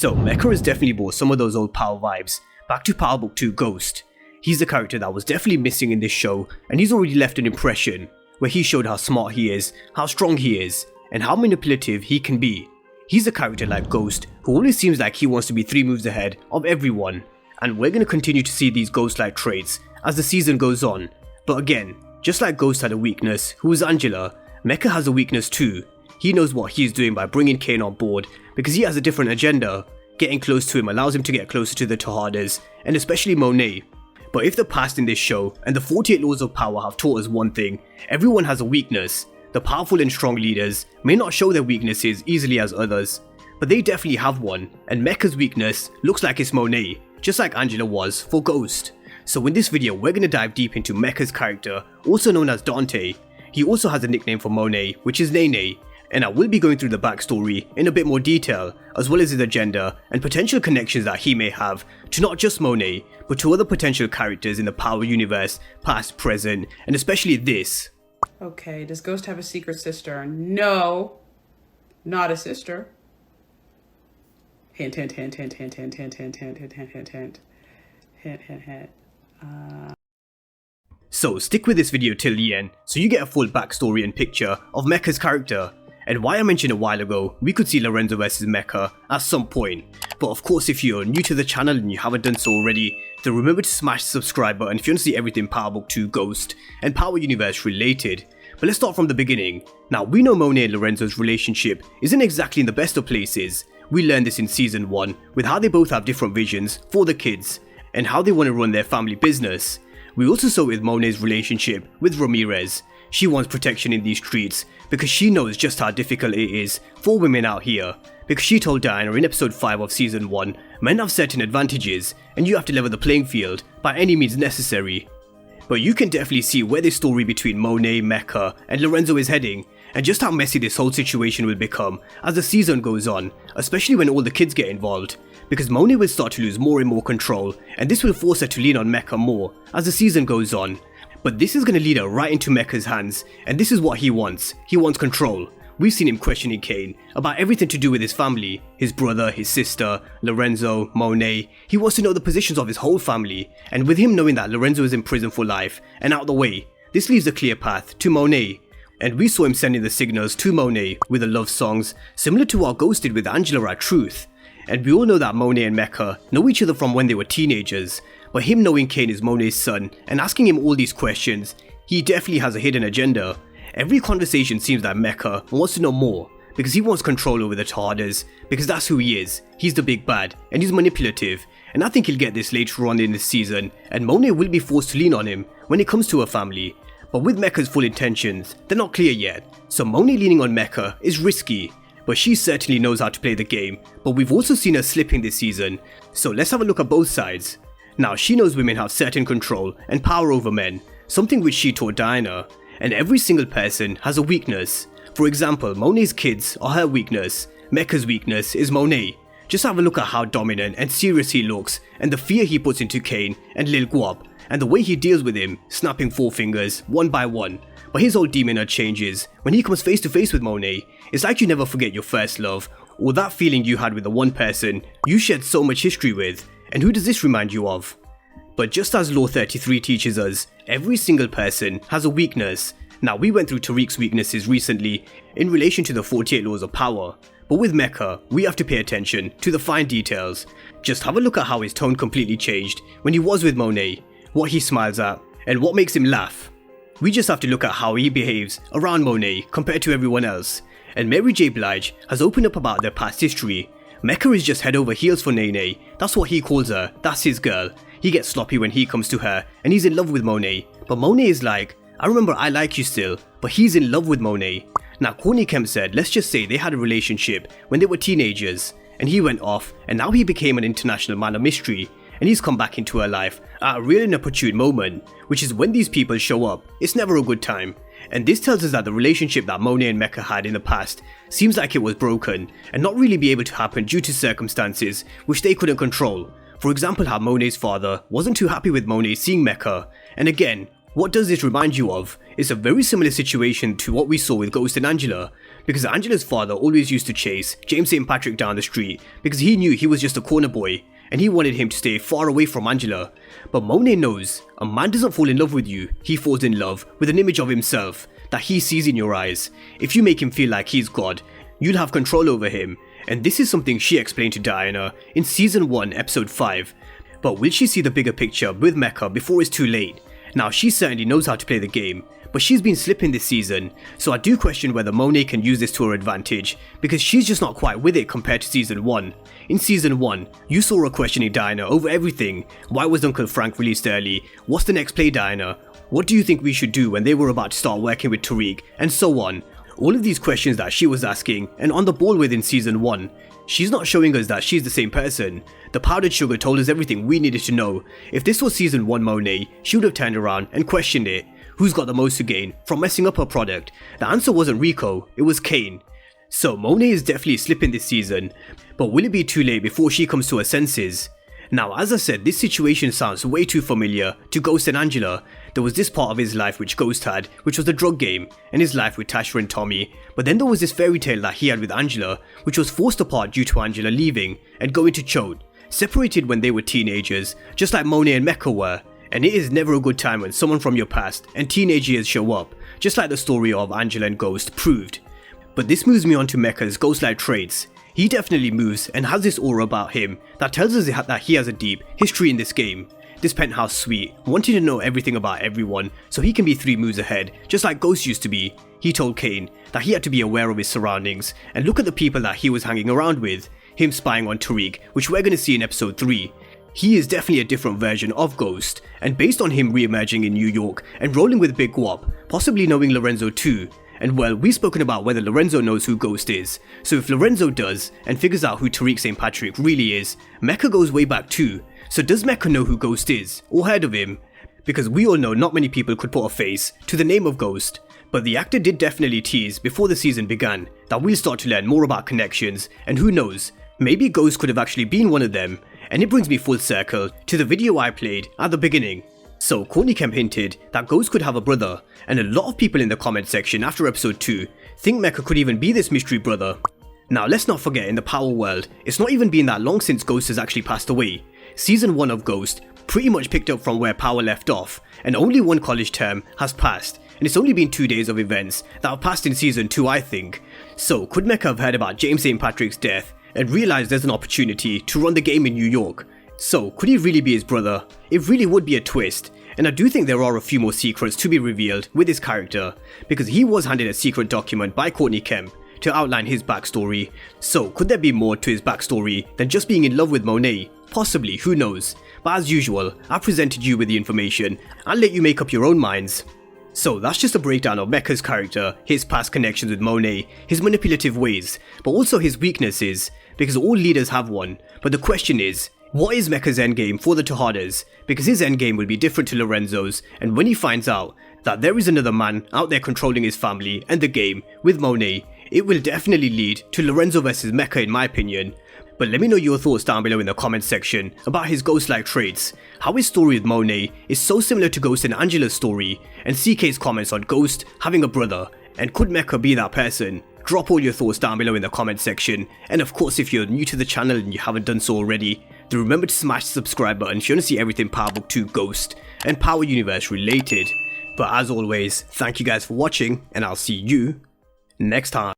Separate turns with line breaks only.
So Mecca has definitely brought some of those old Power vibes back to Power Book 2 Ghost. He's a character that was definitely missing in this show, and he's already left an impression where he showed how smart he is, how strong he is, and how manipulative he can be. He's a character like Ghost who always seems like he wants to be 3 moves ahead of everyone, and we're going to continue to see these Ghost-like traits as the season goes on. But again, just like Ghost had a weakness, who was Angela, Mecca has a weakness too. He knows what he's doing by bringing Kane on board because he has a different agenda. Getting close to him allows him to get closer to the Tejadas, and especially Monet. But if the past in this show and the 48 laws of power have taught us one thing, everyone has a weakness. The powerful and strong leaders may not show their weaknesses easily as others, but they definitely have one, and Mecca's weakness looks like it's Monet, just like Angela was for Ghost. So in this video we're going to dive deep into Mecca's character, also known as Dante. He also has a nickname for Monet, which is Nene, and I will be going through the backstory in a bit more detail, as well as his agenda and potential connections that he may have to not just Monet, but to other potential characters in the Power universe, past, present, and especially this.
Okay, does Ghost have a secret sister? No, not a sister. Hint, hint, hint, hint, hint, hint, hint, hint, hint, hint, hint, hint, hint, hint, hint, hint.
So stick with this video till the end so you get a full backstory and picture of Mecca's character. And why I mentioned a while ago, we could see Lorenzo vs Mecca at some point. But of course, if you're new to the channel and you haven't done so already, then remember to smash the subscribe button if you want to see everything Power Book 2 Ghost and Power Universe related. But let's start from the beginning. Now we know Monet and Lorenzo's relationship isn't exactly in the best of places. We learned this in season 1 with how they both have different visions for the kids and how they want to run their family business. We also saw with Monet's relationship with Ramirez. She wants protection in these streets because she knows just how difficult it is for women out here. Because she told Diana in episode 5 of season 1, men have certain advantages and you have to level the playing field by any means necessary. But you can definitely see where this story between Monet, Mecca and Lorenzo is heading, and just how messy this whole situation will become as the season goes on, especially when all the kids get involved. Because Monet will start to lose more and more control, and this will force her to lean on Mecca more as the season goes on. But this is going to lead her right into Mecca's hands, and this is what he wants. He wants control. We've seen him questioning Kane about everything to do with his family, his brother, his sister, Lorenzo, Monet. He wants to know the positions of his whole family, and with him knowing that Lorenzo is in prison for life and out of the way, this leaves a clear path to Monet. And we saw him sending the signals to Monet with the love songs, similar to what Ghost did with Angela at Truth. And we all know that Monet and Mecca know each other from when they were teenagers, but him knowing Kane is Monet's son and asking him all these questions, he definitely has a hidden agenda. Every conversation seems that Mecca wants to know more, because he wants control over the Tejadas, because that's who he is. He's the big bad, and he's manipulative, and I think he'll get this later on in this season, and Monet will be forced to lean on him when it comes to her family. But with Mecca's full intentions, they're not clear yet, so Monet leaning on Mecca is risky. But she certainly knows how to play the game, but we've also seen her slipping this season, so let's have a look at both sides. Now she knows women have certain control and power over men, something which she taught Diana, and every single person has a weakness. For example, Monet's kids are her weakness, Mecca's weakness is Monet. Just have a look at how dominant and serious he looks, and the fear he puts into Kane and Lil Guap, and the way he deals with him, snapping forefingers one by one. But his whole demeanor changes when he comes face to face with Monet. It's like you never forget your first love, or that feeling you had with the one person you shared so much history with. And who does this remind you of? But just as Law 33 teaches us, every single person has a weakness. Now we went through Tariq's weaknesses recently in relation to the 48 laws of power, but with Mecca, we have to pay attention to the fine details. Just have a look at how his tone completely changed when he was with Monet, what he smiles at, and what makes him laugh. We just have to look at how he behaves around Monet compared to everyone else. And Mary J. Blige has opened up about their past history. Mecca is just head over heels for Nene, that's what he calls her, that's his girl. He gets sloppy when he comes to her, and he's in love with Monet. But Monet is like, I remember I like you still, but he's in love with Monet. Now Courtney Kemp said, let's just say they had a relationship when they were teenagers, and he went off, and now he became an international man of mystery, and he's come back into her life at a real inopportune moment, which is when these people show up, it's never a good time. And this tells us that the relationship that Monet and Mecca had in the past seems like it was broken and not really be able to happen due to circumstances which they couldn't control. For example, how Monet's father wasn't too happy with Monet seeing Mecca. And again, what does this remind you of? It's a very similar situation to what we saw with Ghost and Angela, because Angela's father always used to chase James St. Patrick down the street because he knew he was just a corner boy and he wanted him to stay far away from Angela. But Monet knows a man doesn't fall in love with you, he falls in love with an image of himself that he sees in your eyes. If you make him feel like he's God, you'll have control over him, and this is something she explained to Diana in season 1 episode 5. But will she see the bigger picture with Mecca before it's too late? Now she certainly knows how to play the game, but she's been slipping this season, so I do question whether Monet can use this to her advantage, because she's just not quite with it compared to season 1. In season 1, you saw her questioning Diana over everything. Why was Uncle Frank released early? What's the next play, Diana? What do you think we should do when they were about to start working with Tariq? And so on. All of these questions that she was asking and on the ball with in season 1. She's not showing us that she's the same person. The powdered sugar told us everything we needed to know. If this was season 1 Monet, she would have turned around and questioned it. Who's got the most to gain from messing up her product? The answer wasn't Rico, it was Kane. So Monet is definitely slipping this season, but will it be too late before she comes to her senses? Now, as I said, this situation sounds way too familiar to Ghost and Angela. There was this part of his life which Ghost had, which was the drug game, and his life with Tasha and Tommy. But then there was this fairy tale that he had with Angela, which was forced apart due to Angela leaving and going to Chode. Separated when they were teenagers, just like Monet and Mecca were. And it is never a good time when someone from your past and teenage years show up, just like the story of Angela and Ghost proved. But this moves me on to Mecca's ghost-like traits. He definitely moves and has this aura about him that tells us that he has a deep history in this game. This penthouse suite, wanting to know everything about everyone so he can be 3 moves ahead, just like Ghost used to be. He told Kane that he had to be aware of his surroundings and look at the people that he was hanging around with. Him spying on Tariq, which we're going to see in episode 3. He is definitely a different version of Ghost, and based on him re-emerging in New York and rolling with Big Guap, possibly knowing Lorenzo too. And well, we've spoken about whether Lorenzo knows who Ghost is, so if Lorenzo does and figures out who Tariq St. Patrick really is, Mecca goes way back too. So does Mecca know who Ghost is, or heard of him? Because we all know not many people could put a face to the name of Ghost, but the actor did definitely tease before the season began that we'll start to learn more about connections, and who knows, maybe Ghost could have actually been one of them. And it brings me full circle to the video I played at the beginning. So Courtney Kemp hinted that Ghost could have a brother, and a lot of people in the comment section after episode 2 think Mecca could even be this mystery brother. Now let's not forget, in the Power world, it's not even been that long since Ghost has actually passed away. Season 1 of Ghost pretty much picked up from where Power left off, and only 1 college term has passed, and it's only been 2 days of events that have passed in season 2, I think. So could Mecca have heard about James St. Patrick's death and realized there's an opportunity to run the game in New York? So could he really be his brother? It really would be a twist, and I do think there are a few more secrets to be revealed with his character, because he was handed a secret document by Courtney Kemp to outline his backstory. So could there be more to his backstory than just being in love with Monet? Possibly, who knows? But as usual, I presented you with the information and let you make up your own minds. So that's just a breakdown of Mecca's character, his past connections with Monet, his manipulative ways, but also his weaknesses, because all leaders have one. But the question is, what is Mecca's endgame for the Tejadas? Because his endgame will be different to Lorenzo's, and when he finds out that there is another man out there controlling his family and the game with Monet, it will definitely lead to Lorenzo versus Mecca in my opinion. But let me know your thoughts down below in the comment section about his ghost-like traits, how his story with Monet is so similar to Ghost and Angela's story, and CK's comments on Ghost having a brother, and could Mecca be that person? Drop all your thoughts down below in the comment section, and of course if you're new to the channel and you haven't done so already, then remember to smash the subscribe button if you want to see everything Power Book 2 Ghost and Power Universe related. But as always, thank you guys for watching, and I'll see you next time.